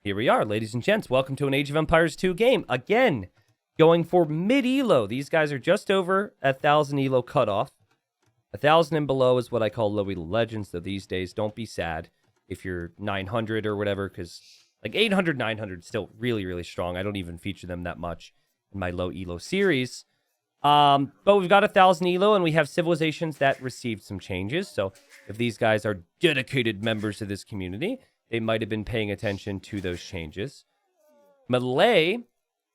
Here we are, ladies and gents. Welcome to an Age of Empires 2 game. Again, going for mid-elo. These guys are just over 1,000 elo cutoff. 1,000 and below is what I call low elo legends, though these days, don't be sad if you're 900 or whatever, because like 800, 900 is still really, really strong. I don't even feature them that much in my low elo series. But we've got 1,000 elo, and we have civilizations that received some changes. So if these guys are dedicated members of this community, they might have been paying attention to those changes. Malay,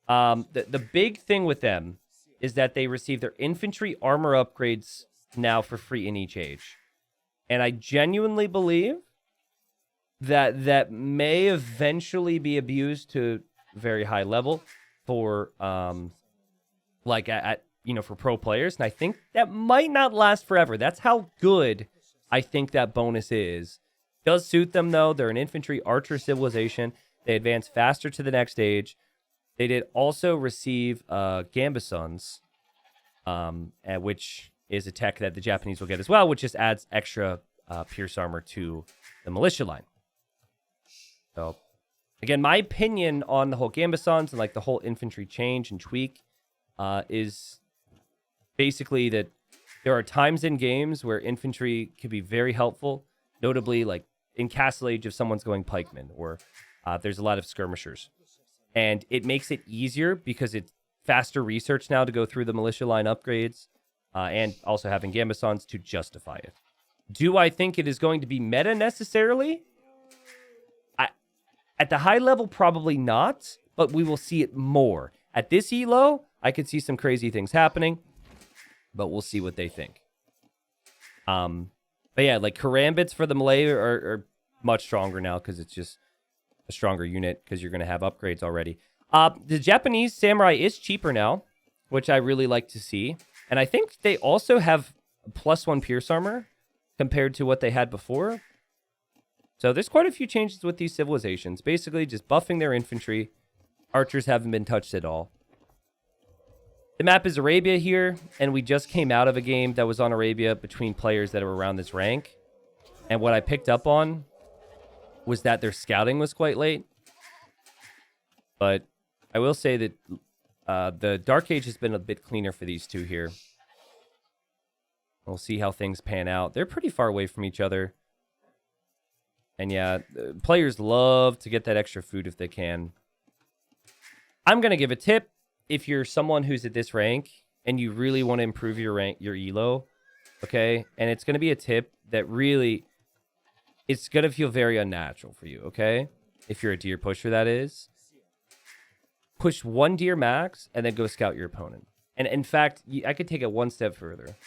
the big thing with them is that they receive their infantry armor upgrades now for free in each age. And I genuinely believe that that may eventually be abused to a very high level for for pro players. And I think that might not last forever. That's how good I think that bonus is. Does suit them, though. They're an infantry archer civilization. They advance faster to the next stage. They did also receive Gambesons, which is a tech that the Japanese will get as well, which just adds extra pierce armor to the militia line. So, again, my opinion on the whole Gambesons and like the whole infantry change and tweak is basically that there are times in games where infantry can be very helpful, notably like in Castle Age if someone's going pikemen, or there's a lot of skirmishers. And it makes it easier because it's faster research now to go through the militia line upgrades and also having Gambesons to justify it. Do I think it is going to be meta necessarily? At the high level, probably not, but we will see it more. At this elo, I could see some crazy things happening, but we'll see what they think. But yeah, like Karambits for the Malay are much stronger now because it's just a stronger unit because you're going to have upgrades already. The Japanese Samurai is cheaper now, which I really like to see. And I think they also have +1 pierce armor compared to what they had before. So there's quite a few changes with these civilizations. Basically just buffing their infantry. Archers haven't been touched at all. The map is Arabia here, and we just came out of a game that was on Arabia between players that are around this rank. And what I picked up on was that their scouting was quite late. But I will say that the Dark Age has been a bit cleaner for these two here. We'll see how things pan out. They're pretty far away from each other. And yeah, players love to get that extra food if they can. I'm going to give a tip. If you're someone who's at this rank and you really want to improve your rank, your elo, okay? And it's going to be a tip that really, it's going to feel very unnatural for you, okay? If you're a deer pusher, that is. Push 1 deer max and then go scout your opponent. And in fact, I could take it one step further.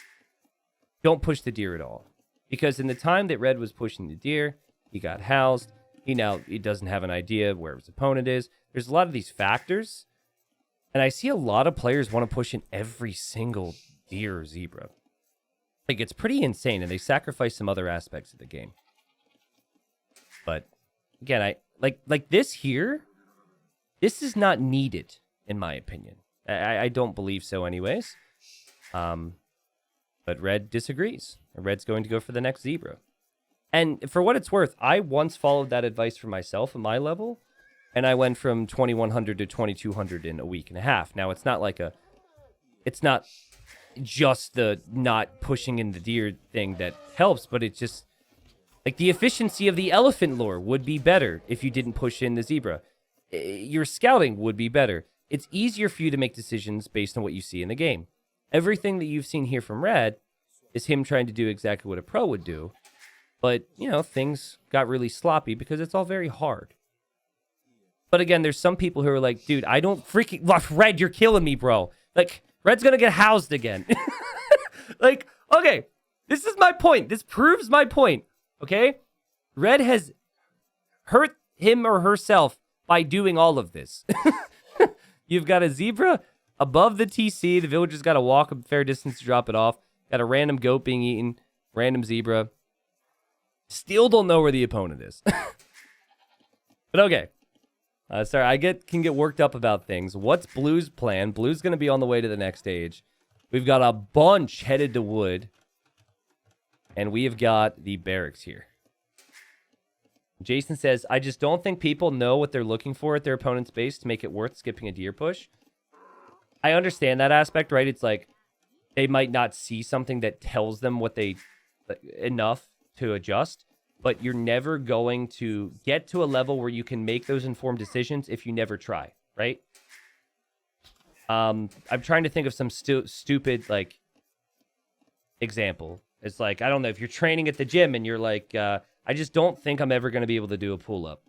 Don't push the deer at all. Because in the time that Red was pushing the deer, he got housed. He doesn't have an idea where his opponent is. There's a lot of these factors. And I see a lot of players want to push in every single deer or zebra. Like, it's pretty insane, and they sacrifice some other aspects of the game. But, again, I like this here, this is not needed, in my opinion. I don't believe so anyways. But Red disagrees. Red's going to go for the next zebra. And for what it's worth, I once followed that advice for myself at my level, and I went from 2,100 to 2,200 in a week and a half. Now, it's not just the not pushing in the deer thing that helps, but it's just, like, the efficiency of the elephant lore would be better if you didn't push in the zebra. Your scouting would be better. It's easier for you to make decisions based on what you see in the game. Everything that you've seen here from Red is him trying to do exactly what a pro would do. But, things got really sloppy because it's all very hard. But again, there's some people who are like, dude, I don't freaking... Red, you're killing me, bro. Like, Red's going to get housed again. Like, okay, this is my point. This proves my point, okay? Red has hurt him or herself by doing all of this. You've got a zebra above the TC. The villager's got to walk a fair distance to drop it off. Got a random goat being eaten. Random zebra. Still don't know where the opponent is. But okay. Sorry, I can get worked up about things. What's Blue's plan? Blue's going to be on the way to the next stage. We've got a bunch headed to wood. And we have got the barracks here. Jason says, I just don't think people know what they're looking for at their opponent's base to make it worth skipping a deer push. I understand that aspect, right? It's like they might not see something that tells them what they enough to adjust, but you're never going to get to a level where you can make those informed decisions if you never try, right? I'm trying to think of some stupid like example. It's like, I don't know, if you're training at the gym and you're like, I just don't think I'm ever going to be able to do a pull-up.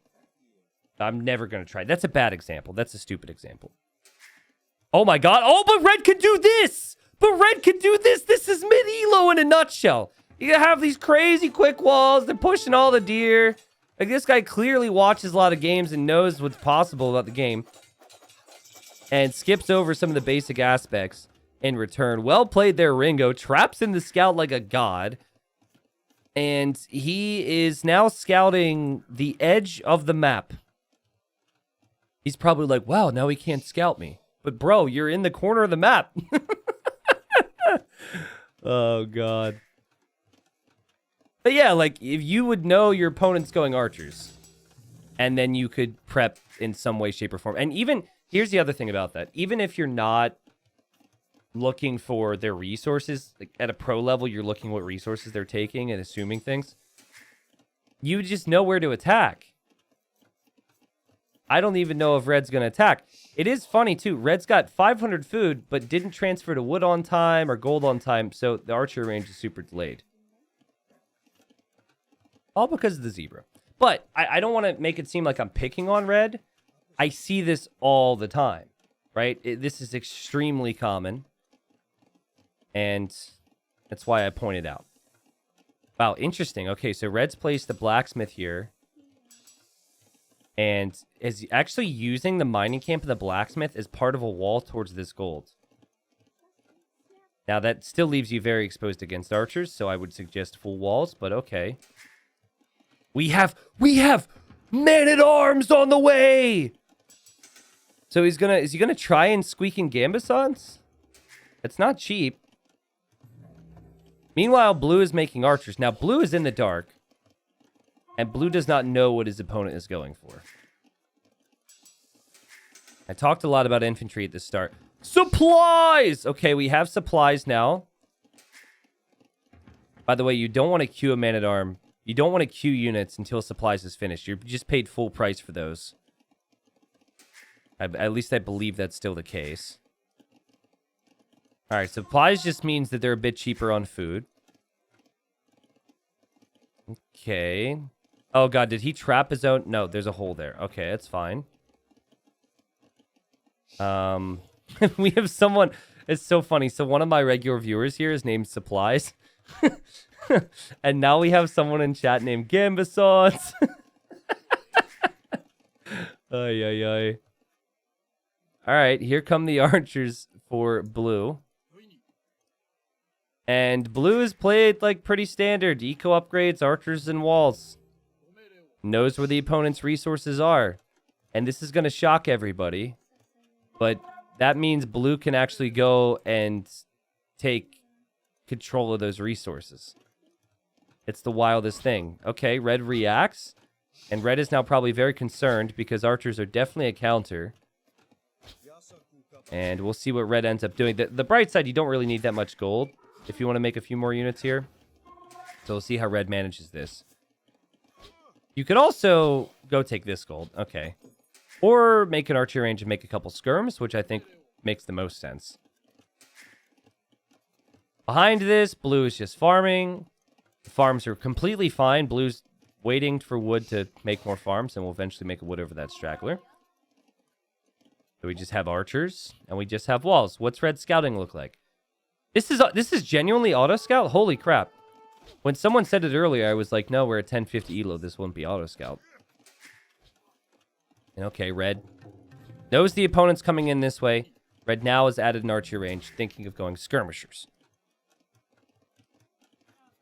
I'm never going to try. That's a bad example. That's a stupid example. Oh my god. Oh, but Red could do this! But Red could do this! This is mid-elo in a nutshell. You have these crazy quick walls. They're pushing all the deer. Like, this guy clearly watches a lot of games and knows what's possible about the game. And skips over some of the basic aspects in return. Well played there, Ringo. Traps in the scout like a god. And he is now scouting the edge of the map. He's probably like, wow, now he can't scout me. But bro, you're in the corner of the map. Oh, God. But yeah, like, if you would know your opponent's going archers, and then you could prep in some way, shape, or form. And even, here's the other thing about that. Even if you're not looking for their resources, like at a pro level, you're looking what resources they're taking and assuming things, you just know where to attack. I don't even know if Red's going to attack. It is funny, too. Red's got 500 food, but didn't transfer to wood on time or gold on time, so the archer range is super delayed. All because of the zebra. But I don't want to make it seem like I'm picking on Red. I see this all the time, right? This is extremely common. And that's why I pointed out. Wow, interesting. Okay, so Red's placed the blacksmith here. And is actually using the mining camp of the blacksmith as part of a wall towards this gold. Now, that still leaves you very exposed against archers, so I would suggest full walls, but okay. We have men-at-arms on the way! So is he gonna try and squeak in Gambesons? It's not cheap. Meanwhile, Blue is making archers. Now, Blue is in the dark. And Blue does not know what his opponent is going for. I talked a lot about infantry at the start. Supplies! Okay, we have supplies now. By the way, you don't want to queue a man-at-arm. You don't want to queue units until supplies is finished. You're just paid full price for those. At least I believe that's still the case. Alright, supplies just means that they're a bit cheaper on food. Okay. Oh, God, did he trap his own? No, there's a hole there. Okay, that's fine. We have someone... It's so funny. So one of my regular viewers here is named Supplies. And now we have someone in chat named Gambesons. Ay, ay, ay. All right, here come the archers for Blue. And Blue is played like pretty standard. Eco upgrades, archers, and walls. Knows where the opponent's resources are. And this is going to shock everybody. But that means Blue can actually go and take control of those resources. It's the wildest thing. Okay, Red reacts. And Red is now probably very concerned because archers are definitely a counter. And we'll see what Red ends up doing. The bright side, you don't really need that much gold if you want to make a few more units here. So we'll see how Red manages this. You could also go take this gold. Okay. Or make an archery range and make a couple skirms, which I think makes the most sense. Behind this, Blue is just farming. The farms are completely fine. Blue's waiting for wood to make more farms, and we'll eventually make a wood over that straggler. So we just have archers, and we just have walls. What's Red scouting look like? This is genuinely auto scout? Holy crap. When someone said it earlier, I was like, no, we're at 1050 elo. This won't be auto scout. And okay, Red knows the opponent's coming in this way. Red now has added an archery range, thinking of going skirmishers.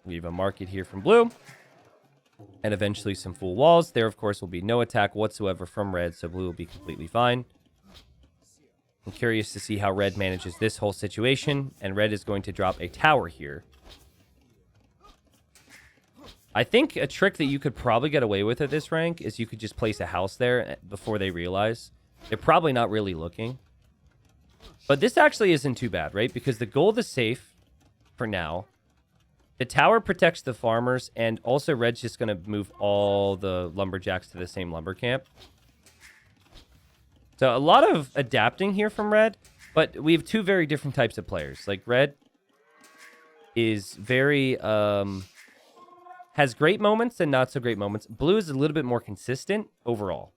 We have a market here from Blue. And eventually some full walls. There, of course, will be no attack whatsoever from Red, so Blue will be completely fine. I'm curious to see how Red manages this whole situation. And Red is going to drop a tower here. I think a trick that you could probably get away with at this rank is you could just place a house there before they realize. They're probably not really looking. But this actually isn't too bad, right? Because the gold is safe for now. The tower protects the farmers, and also Red's just going to move all the lumberjacks to the same lumber camp. So a lot of adapting here from Red, but we have two very different types of players. Like Red is very, has great moments and not so great moments. Blue is a little bit more consistent overall.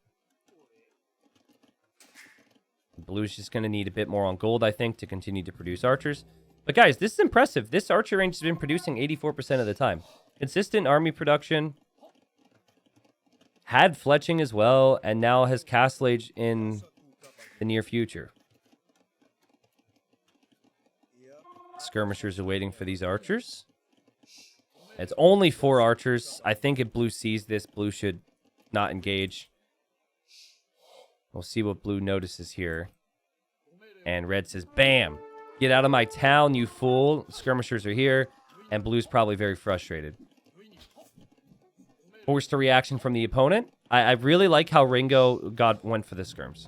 Blue's just going to need a bit more on gold, I think, to continue to produce archers. But guys, this is impressive. This archer range has been producing 84% of the time. Consistent army production. Had fletching as well, and now has Castle Age in the near future. Skirmishers are waiting for these archers. It's only 4 archers. I think if Blue sees this, Blue should not engage. We'll see what Blue notices here. And Red says, bam! Get out of my town, you fool. Skirmishers are here. And Blue's probably very frustrated. Forced a reaction from the opponent. I really like how Ringo went for the skirms.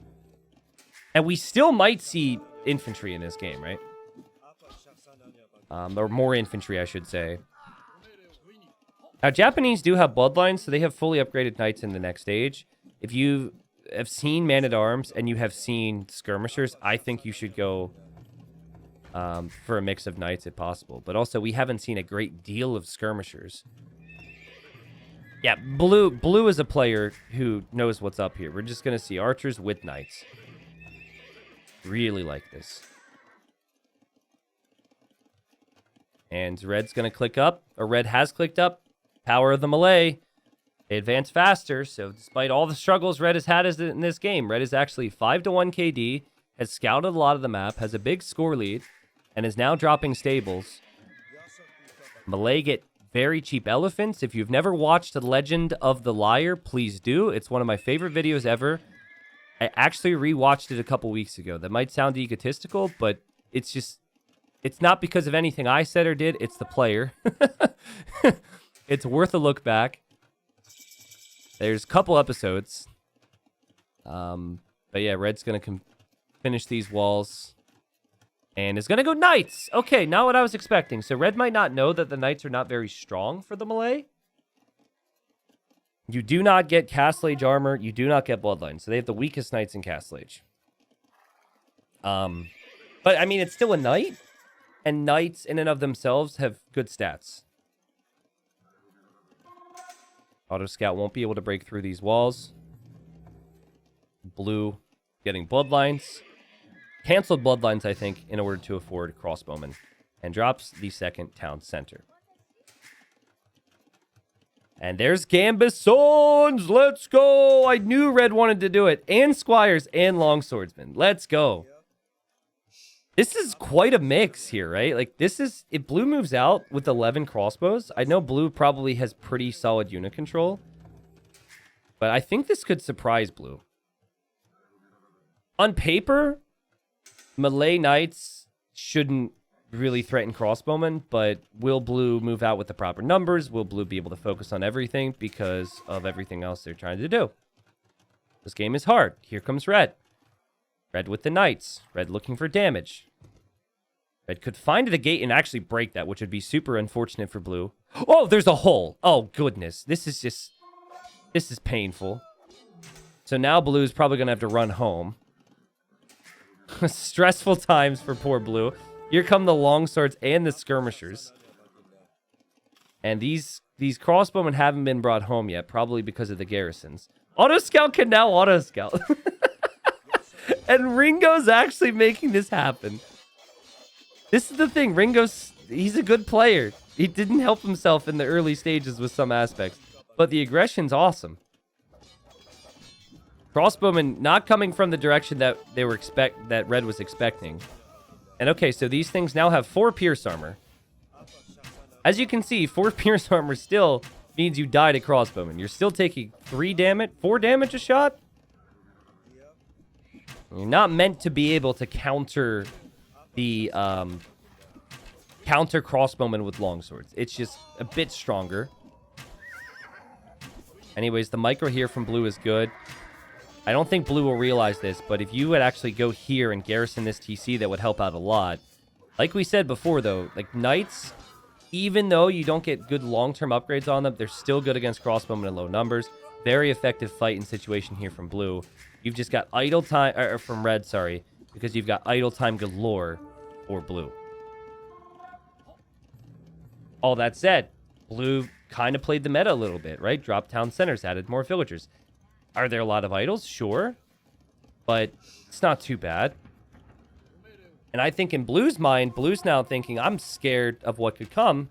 And we still might see infantry in this game, right? Or more infantry, I should say. Now, Japanese do have bloodlines, so they have fully upgraded knights in the next stage. If you have seen Man-at-Arms and you have seen skirmishers, I think you should go for a mix of knights if possible. But also, we haven't seen a great deal of skirmishers. Yeah, Blue is a player who knows what's up here. We're just going to see archers with knights. Really like this. And Red's going to click up, or Red has clicked up. Power of the Malay. They advance faster, so despite all the struggles Red has had in this game, Red is actually 5-1 KD, has scouted a lot of the map, has a big score lead, and is now dropping stables. Malay get very cheap elephants. If you've never watched The Legend of the Liar, please do. It's one of my favorite videos ever. I actually rewatched it a couple weeks ago. That might sound egotistical, but it's just... It's not because of anything I said or did. It's the player. It's worth a look back. There's a couple episodes. But yeah, Red's going to finish these walls. And is going to go knights. Okay, not what I was expecting. So Red might not know that the knights are not very strong for the Malay. You do not get Castle Age armor. You do not get bloodline. So they have the weakest knights in Castle Age. But, I mean, it's still a knight. And knights in and of themselves have good stats. Auto Scout won't be able to break through these walls. Blue getting bloodlines. Canceled bloodlines, I think, in order to afford crossbowmen. And drops the second town center. And there's Gambesons! Let's go! I knew Red wanted to do it. And Squires and Longswordsmen. Let's go. This is quite a mix here, right? Like, this is... If Blue moves out with 11 crossbows, I know Blue probably has pretty solid unit control. But I think this could surprise Blue. On paper, Malay Knights shouldn't really threaten crossbowmen, but will Blue move out with the proper numbers? Will Blue be able to focus on everything because of everything else they're trying to do? This game is hard. Here comes Red. Red with the knights. Red looking for damage. Red could find the gate and actually break that, which would be super unfortunate for Blue. Oh, there's a hole. Oh, goodness. This is painful. So now Blue is probably going to have to run home. Stressful times for poor Blue. Here come the longswords and the skirmishers. And these crossbowmen haven't been brought home yet, probably because of the garrisons. Auto Scout can now Auto Scout. And Ringo's actually making this happen. This is the thing. He's a good player. He didn't help himself in the early stages with some aspects. But the aggression's awesome. Crossbowmen not coming from the direction that that Red was expecting. And okay, so these things now have 4 pierce armor. As you can see, 4 pierce armor still means you died at crossbowmen. You're still taking 4 damage a shot? You're not meant to be able to counter the counter crossbowmen with longswords. It's just a bit stronger. Anyways, the micro here from blue is good. I don't think blue will realize this, but if you would actually go here and garrison this TC, that would help out a lot. Like we said before, though, like knights, even though you don't get good long-term upgrades on them, they're still good against crossbowmen in low numbers. Very effective fight and situation here from blue. You've just got idle time, or from red, sorry, because you've got idle time galore for blue. All that said, blue kind of played the meta a little bit, right? Dropped town centers, added more villagers. Are there a lot of idols? Sure. But it's not too bad. And I think in blue's mind, blue's now thinking, I'm scared of what could come.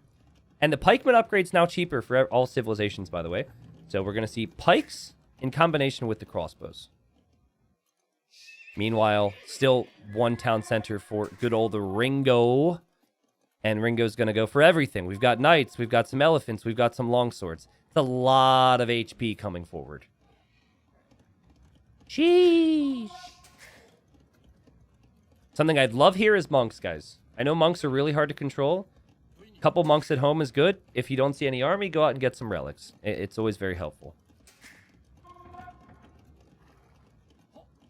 And the pikeman upgrade's now cheaper for all civilizations, by the way. So we're going to see pikes in combination with the crossbows. Meanwhile, still one town center for good old Ringo. And Ringo's going to go for everything. We've got knights, we've got some elephants, we've got some longswords. It's a lot of HP coming forward. Sheesh. Something I'd love here is monks, guys. I know monks are really hard to control. A couple monks at home is good. If you don't see any army, go out and get some relics. It's always very helpful.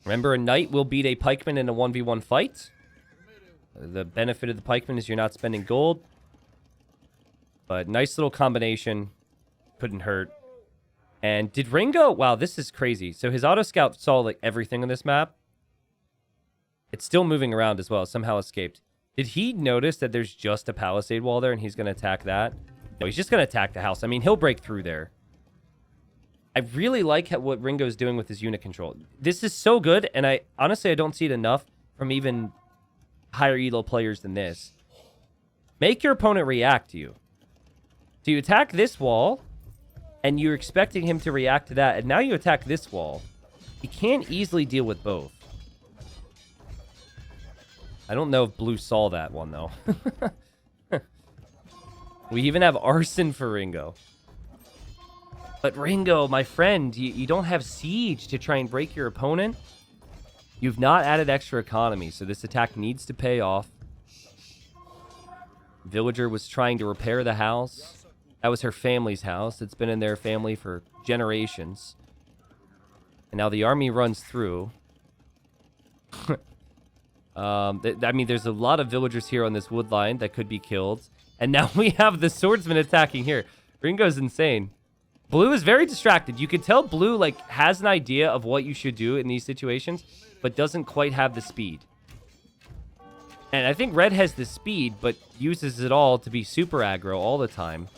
Remember, a knight will beat a pikeman in a 1v1 fight. The benefit of the pikeman is you're not spending gold. But nice little combination. Couldn't hurt. And did Ringo... Wow, this is crazy. So his auto scout saw like everything on this map. It's still moving around as well. Somehow escaped. Did he notice that there's just a palisade wall there and he's going to attack that? No, he's just going to attack the house. I mean, he'll break through there. I really like what Ringo's doing with his unit control. This is so good, and I don't see it enough from even higher elo players than this. Make your opponent react to you. So you attack this wall, and you're expecting him to react to that, and now you attack this wall. He can't easily deal with both. I don't know if blue saw that one, though. We even have arson for Ringo. But Ringo, my friend, you don't have siege to try and break your opponent. You've not added extra economy, so this attack needs to pay off. Villager was trying to repair the house. That was her family's house. It's been in their family for generations. And now the army runs through. I mean, there's a lot of villagers here on this wood line that could be killed. And now we have the swordsman attacking here. Ringo's insane. Blue is very distracted. You can tell blue like has an idea of what you should do in these situations, but doesn't quite have the speed. And I think red has the speed, but uses it all to be super aggro all the time.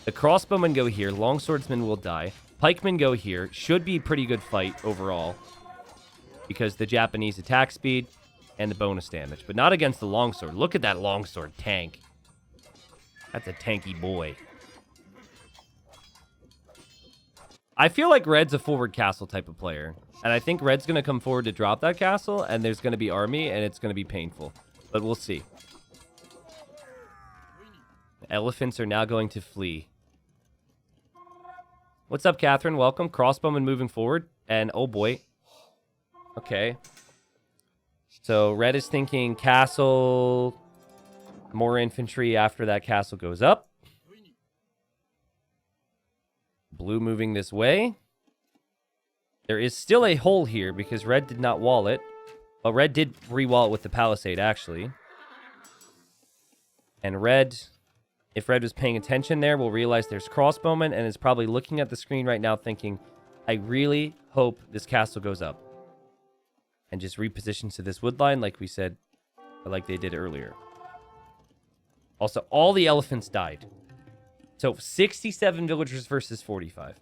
The crossbowmen go here. Longswordsmen will die. Pikemen go here. Should be a pretty good fight overall, because the Japanese attack speed and the bonus damage, but not against the longsword. Look at that longsword tank. That's a tanky boy. I feel like red's a forward castle type of player. And I think red's going to come forward to drop that castle, and there's going to be army, and it's going to be painful. But we'll see. The elephants are now going to flee. What's up, Catherine? Welcome. Crossbowman moving forward. And, oh boy. Okay. So, red is thinking castle, more infantry after that castle goes up. Blue moving this way. There is still a hole here because red did not wall it. But red did re-wall it with the palisade, actually. And red, if red was paying attention there, will realize there's crossbowmen and is probably looking at the screen right now thinking, I really hope this castle goes up. And just repositions to this wood line like we said, like they did earlier. Also, all the elephants died. So, 67 villagers versus 45.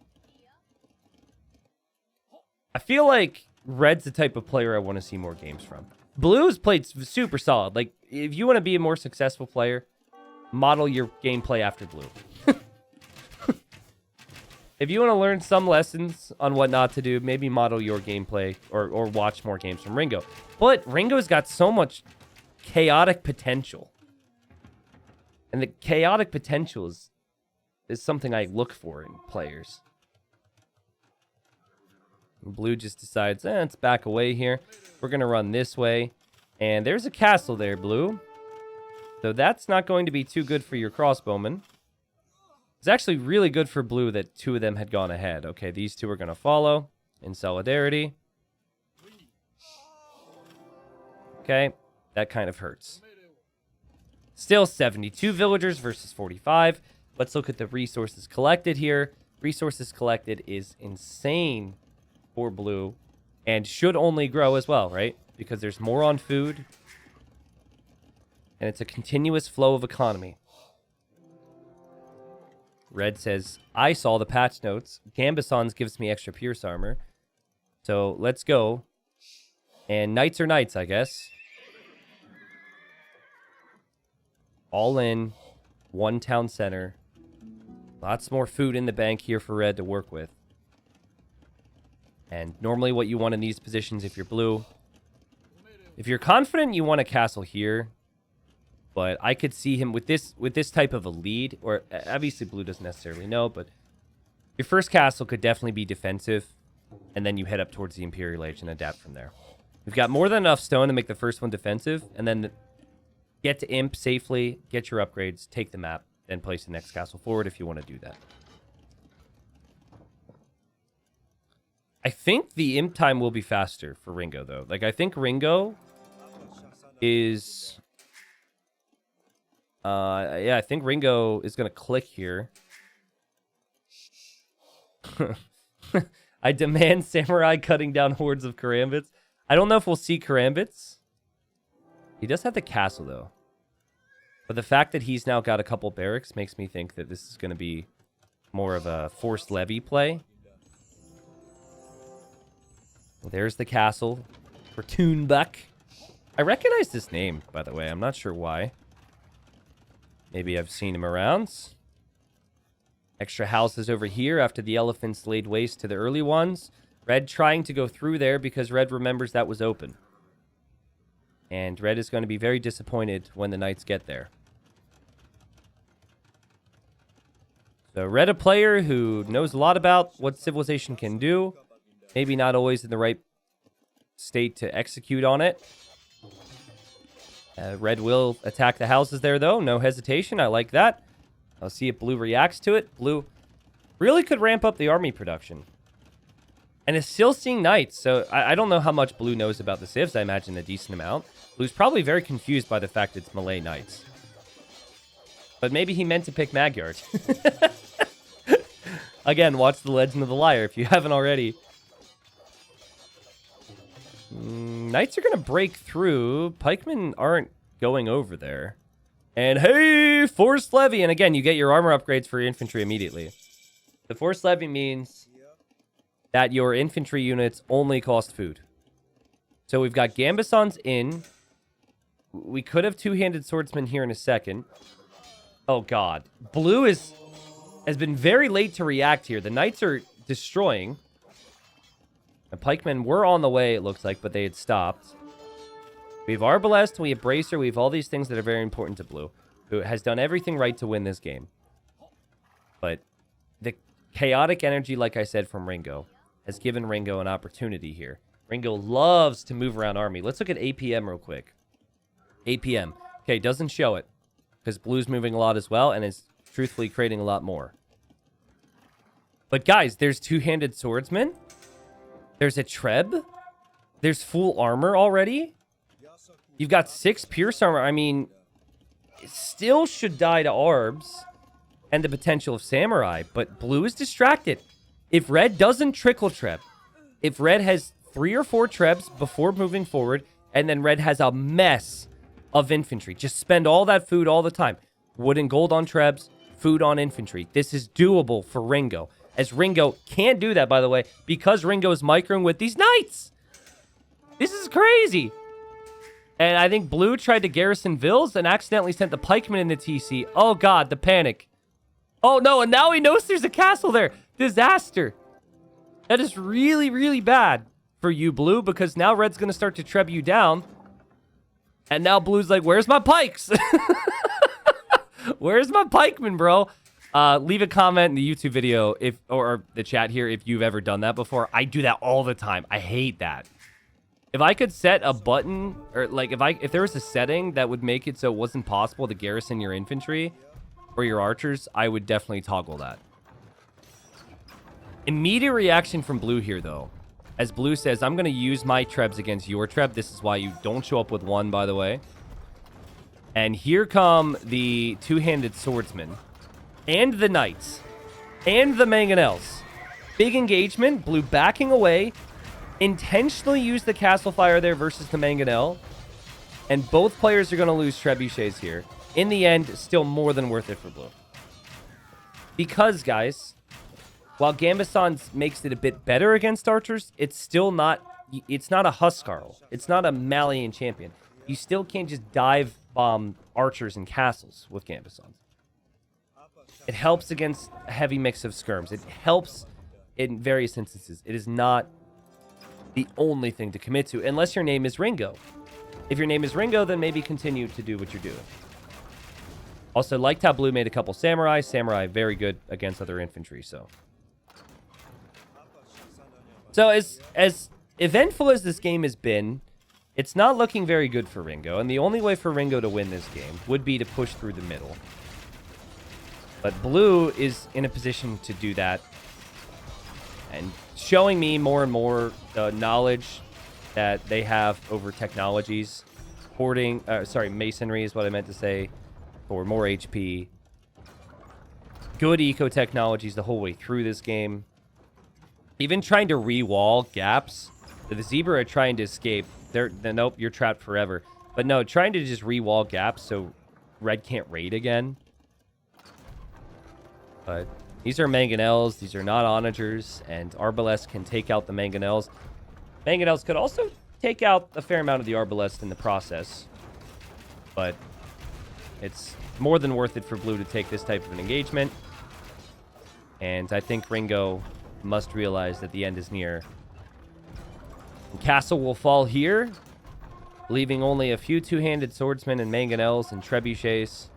I feel like red's the type of player I want to see more games from. Blue's played super solid. Like, if you want to be a more successful player, model your gameplay after blue. If you want to learn some lessons on what not to do, maybe model your gameplay or watch more games from Ringo. But Ringo's got so much chaotic potential. And the chaotic potential is something I look for in players. Blue just decides, let's back away here. We're going to run this way. And there's a castle there, Blue. So that's not going to be too good for your crossbowmen. It's actually really good for blue that 2 of them had gone ahead. Okay, these 2 are going to follow in solidarity. Okay, that kind of hurts. Still 72 villagers versus 45. Let's look at the resources collected here. Resources collected is insane for blue and should only grow as well, right? Because there's more on food and it's a continuous flow of economy. Red says, I saw the patch notes. Gambesons gives me extra pierce armor. So let's go. And knights are knights, I guess. All in. 1 town center. Lots more food in the bank here for red to work with. And normally what you want in these positions if you're blue. If you're confident you want a castle here. But I could see him with this type of a lead, or obviously blue doesn't necessarily know, but your first castle could definitely be defensive, and then you head up towards the Imperial Age and adapt from there. We've got more than enough stone to make the first one defensive, and then get to Imp safely, get your upgrades, take the map, then place the next castle forward if you want to do that. I think the Imp time will be faster for Ringo, though. Like, I think Ringo is... yeah, I think Ringo is going to click here. I demand samurai cutting down hordes of karambits. I don't know if we'll see karambits. He does have the castle, though. But the fact that he's now got a couple barracks makes me think that this is going to be more of a forced levy play. Well, there's the castle for Toonbuck. I recognize this name, by the way. I'm not sure why. Maybe I've seen him around. Extra houses over here after the elephants laid waste to the early ones. Red trying to go through there because Red remembers that was open. And Red is going to be very disappointed when the knights get there. So Red, a player who knows a lot about what civilization can do. Maybe not always in the right state to execute on it. Red will attack the houses there, though. No hesitation. I like that. I'll see if blue reacts to it. Blue really could ramp up the army production. And is still seeing knights, so I don't know how much blue knows about the civs. I imagine a decent amount. Blue's probably very confused by the fact it's Malay knights. But maybe he meant to pick Magyard. Again, watch The Legend of the Liar if you haven't already. Knights are going to break through. Pikemen aren't going over there. And hey, forced levy. And again, you get your armor upgrades for your infantry immediately. The forced levy means that your infantry units only cost food. So we've got Gambesons in. We could have two-handed swordsmen here in a second. Oh, God. Blue has been very late to react here. The knights are destroying. The pikemen were on the way, it looks like, but they had stopped. We have Arbalest, we have Bracer, we have all these things that are very important to blue, who has done everything right to win this game. But the chaotic energy, like I said, from Ringo, has given Ringo an opportunity here. Ringo loves to move around army. Let's look at APM real quick. APM. Okay, doesn't show it, because blue's moving a lot as well, and is truthfully creating a lot more. But guys, there's two-handed swordsmen. There's a Treb. There's full armor already. You've got 6 pierce armor. I mean, it still should die to Arbs and the potential of Samurai, but blue is distracted. If red doesn't trickle Treb, if red has 3 or 4 Trebs before moving forward, and then red has a mess of infantry, just spend all that food all the time. Wood and gold on Trebs, food on infantry. This is doable for Ringo. As Ringo can't do that, by the way, because Ringo is microing with these knights. This is crazy. And I think blue tried to garrison Vills and accidentally sent the pikemen in the TC. Oh, God, the panic. Oh, no, and now he knows there's a castle there. Disaster. That is really, really bad for you, blue, because now red's going to start to treb you down. And now blue's like, where's my pikes? Where's my pikemen, bro? Leave a comment in the YouTube video or the chat here if you've ever done that before. I do that all the time. I hate that. If I could set a button, or like if there was a setting that would make it so it wasn't possible to garrison your infantry, for your archers, I would definitely toggle that. Immediate reaction from blue here, though. As blue says, I'm going to use my trebs against your treb. This is why you don't show up with one, by the way. And here come the two-handed swordsmen. And the knights. And the mangonels. Big engagement. Blue backing away. Intentionally use the castle fire there versus the mangonel. And both players are going to lose trebuchets here. In the end, still more than worth it for blue. Because, guys, while Gambesson makes it a bit better against archers, it's still not... It's not a Huskarl. It's not a Malian champion. You still can't just dive bomb archers and castles with Gambesson. It helps against a heavy mix of skirms. It helps in various instances. It is not the only thing to commit to, unless your name is Ringo. If your name is Ringo, then maybe continue to do what you're doing. Also, liked how blue made a couple samurai. Samurai, very good against other infantry, so... So, as eventful as this game has been, it's not looking very good for Ringo, and the only way for Ringo to win this game would be to push through the middle. But blue is in a position to do that, and showing me more and more the knowledge that they have over technologies. Masonry is what I meant to say, for more HP. Good eco technologies the whole way through this game. Even trying to re-wall gaps. The zebra are trying to escape. Nope, you're trapped forever. But no, trying to just re-wall gaps so red can't raid again. But these are mangonels. These are not onagers. And Arbalest can take out the mangonels. Mangonels could also take out a fair amount of the Arbalest in the process. But it's more than worth it for blue to take this type of an engagement. And I think Ringo must realize that the end is near. And castle will fall here, leaving only a few two-handed swordsmen and mangonels and trebuchets.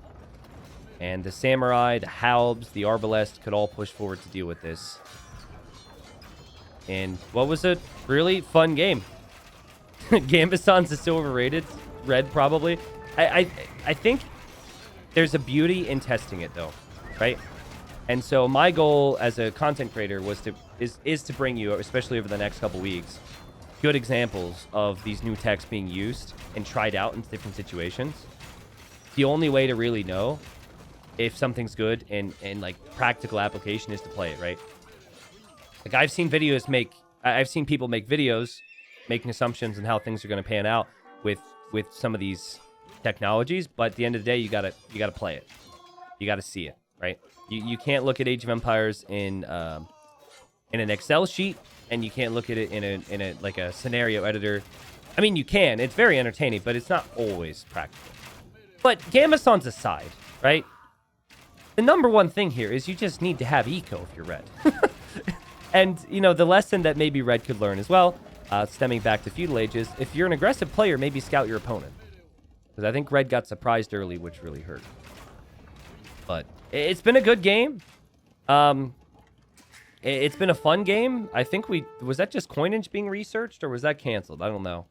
And the samurai, the halbs, the arbalest could all push forward to deal with this. And what was a really fun game. Gambeson's is still overrated. Red, probably. I think there's a beauty in testing it, though, right? And so my goal as a content creator is to bring you, especially over the next couple weeks, good examples of these new techs being used and tried out in different situations. The only way to really know if something's good and like practical application is to play it, right? Like I've seen people make videos making assumptions on how things are going to pan out with some of these technologies, but at the end of the day, you gotta play it. You gotta see it, right? You can't look at Age of Empires in an Excel sheet, and you can't look at it in a like a scenario editor. I mean, you can. It's very entertaining, but it's not always practical. But Gambeson's aside, right? The number one thing here is you just need to have eco if you're red. And, you know, the lesson that maybe red could learn as well, stemming back to Feudal Age, is if you're an aggressive player, maybe scout your opponent. Because I think red got surprised early, which really hurt. But it's been a good game. It's been a fun game. I think was that just coinage being researched, or was that canceled? I don't know.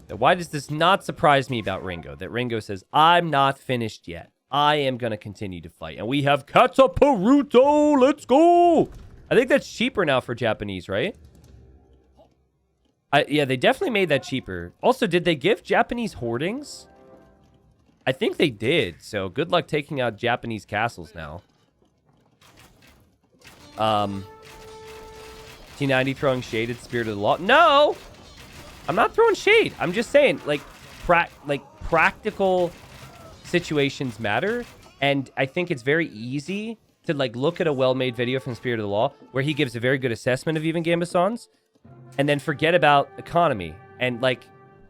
Why does this not surprise me about Ringo? That Ringo says, I'm not finished yet. I am going to continue to fight. And we have Katsuparuto. Let's go. I think that's cheaper now for Japanese, right? Yeah, they definitely made that cheaper. Also, did they give Japanese hoardings? I think they did. So good luck taking out Japanese castles now. T90 throwing shade at Spirit of the Law. No! I'm not throwing shade. I'm just saying, like practical situations matter. And I think it's very easy to like look at a well-made video from Spirit of the Law where he gives a very good assessment of even Gambesons and then forget about economy and like,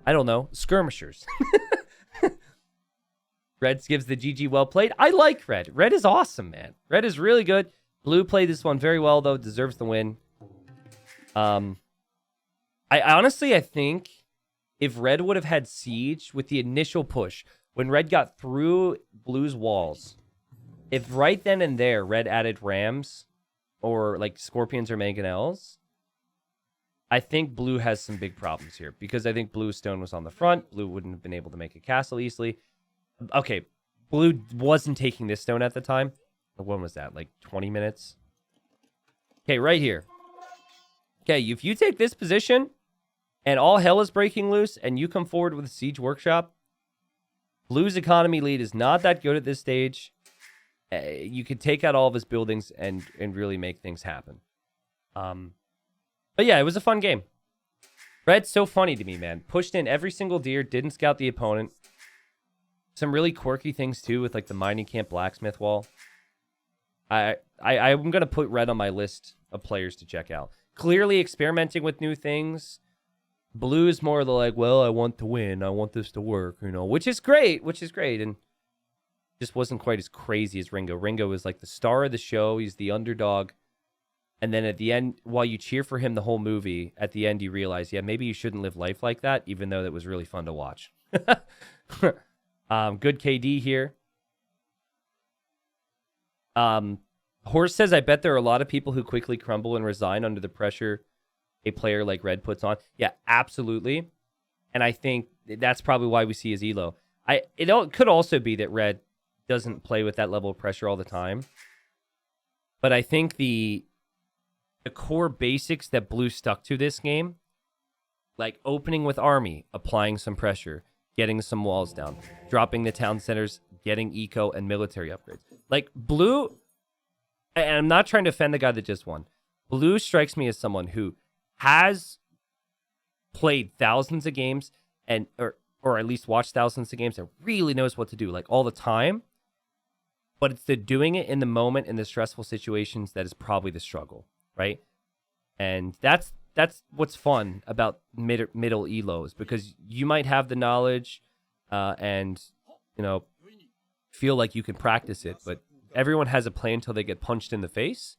I don't know, skirmishers. Reds gives the GG well played. I like Red. Red is awesome, man. Red is really good. Blue played this one very well, though. Deserves the win. I think if Red would have had Siege with the initial push, when Red got through Blue's walls, if right then and there Red added Rams or like Scorpions or Mangonels, I think Blue has some big problems here because I think Blue's stone was on the front. Blue wouldn't have been able to make a castle easily. Okay, Blue wasn't taking this stone at the time. When was that? Like 20 minutes? Okay, right here. Okay, if you take this position and all hell is breaking loose and you come forward with a siege workshop, Blue's economy lead is not that good at this stage. You could take out all of his buildings and really make things happen. But yeah, it was a fun game. Red's so funny to me, man. Pushed in every single deer, didn't scout the opponent. Some really quirky things too with like the mining camp blacksmith wall. I'm gonna put Red on my list of players to check out. Clearly experimenting with new things. Blue is more the like, well, I want to win, I want this to work, you know, which is great, and just wasn't quite as crazy as Ringo. Ringo is like the star of the show. He's the underdog. And then at the end, while you cheer for him the whole movie, at the end you realize, yeah, maybe you shouldn't live life like that, even though that was really fun to watch. Good KD here. Horse says, I bet there are a lot of people who quickly crumble and resign under the pressure a player like Red puts on. Yeah, absolutely. And I think that's probably why we see his elo. It could also be that Red doesn't play with that level of pressure all the time. But I think the core basics that Blue stuck to this game, like opening with army, applying some pressure, getting some walls down, dropping the town centers, getting eco and military upgrades. Like Blue, and I'm not trying to offend the guy that just won. Blue strikes me as someone who has played thousands of games and or at least watched thousands of games and really knows what to do, like all the time. But it's the doing it in the moment in the stressful situations that is probably the struggle, right? And that's what's fun about middle elos, because you might have the knowledge and feel like you can practice it, but everyone has a plan until they get punched in the face.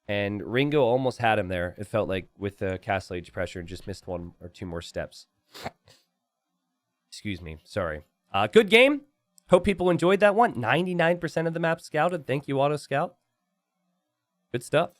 And Ringo almost had him there, it felt like, with the Castle Age pressure, and just missed one or two more steps. Excuse me. Sorry. Good game. Hope people enjoyed that one. 99% of the map scouted. Thank you, Auto Scout. Good stuff.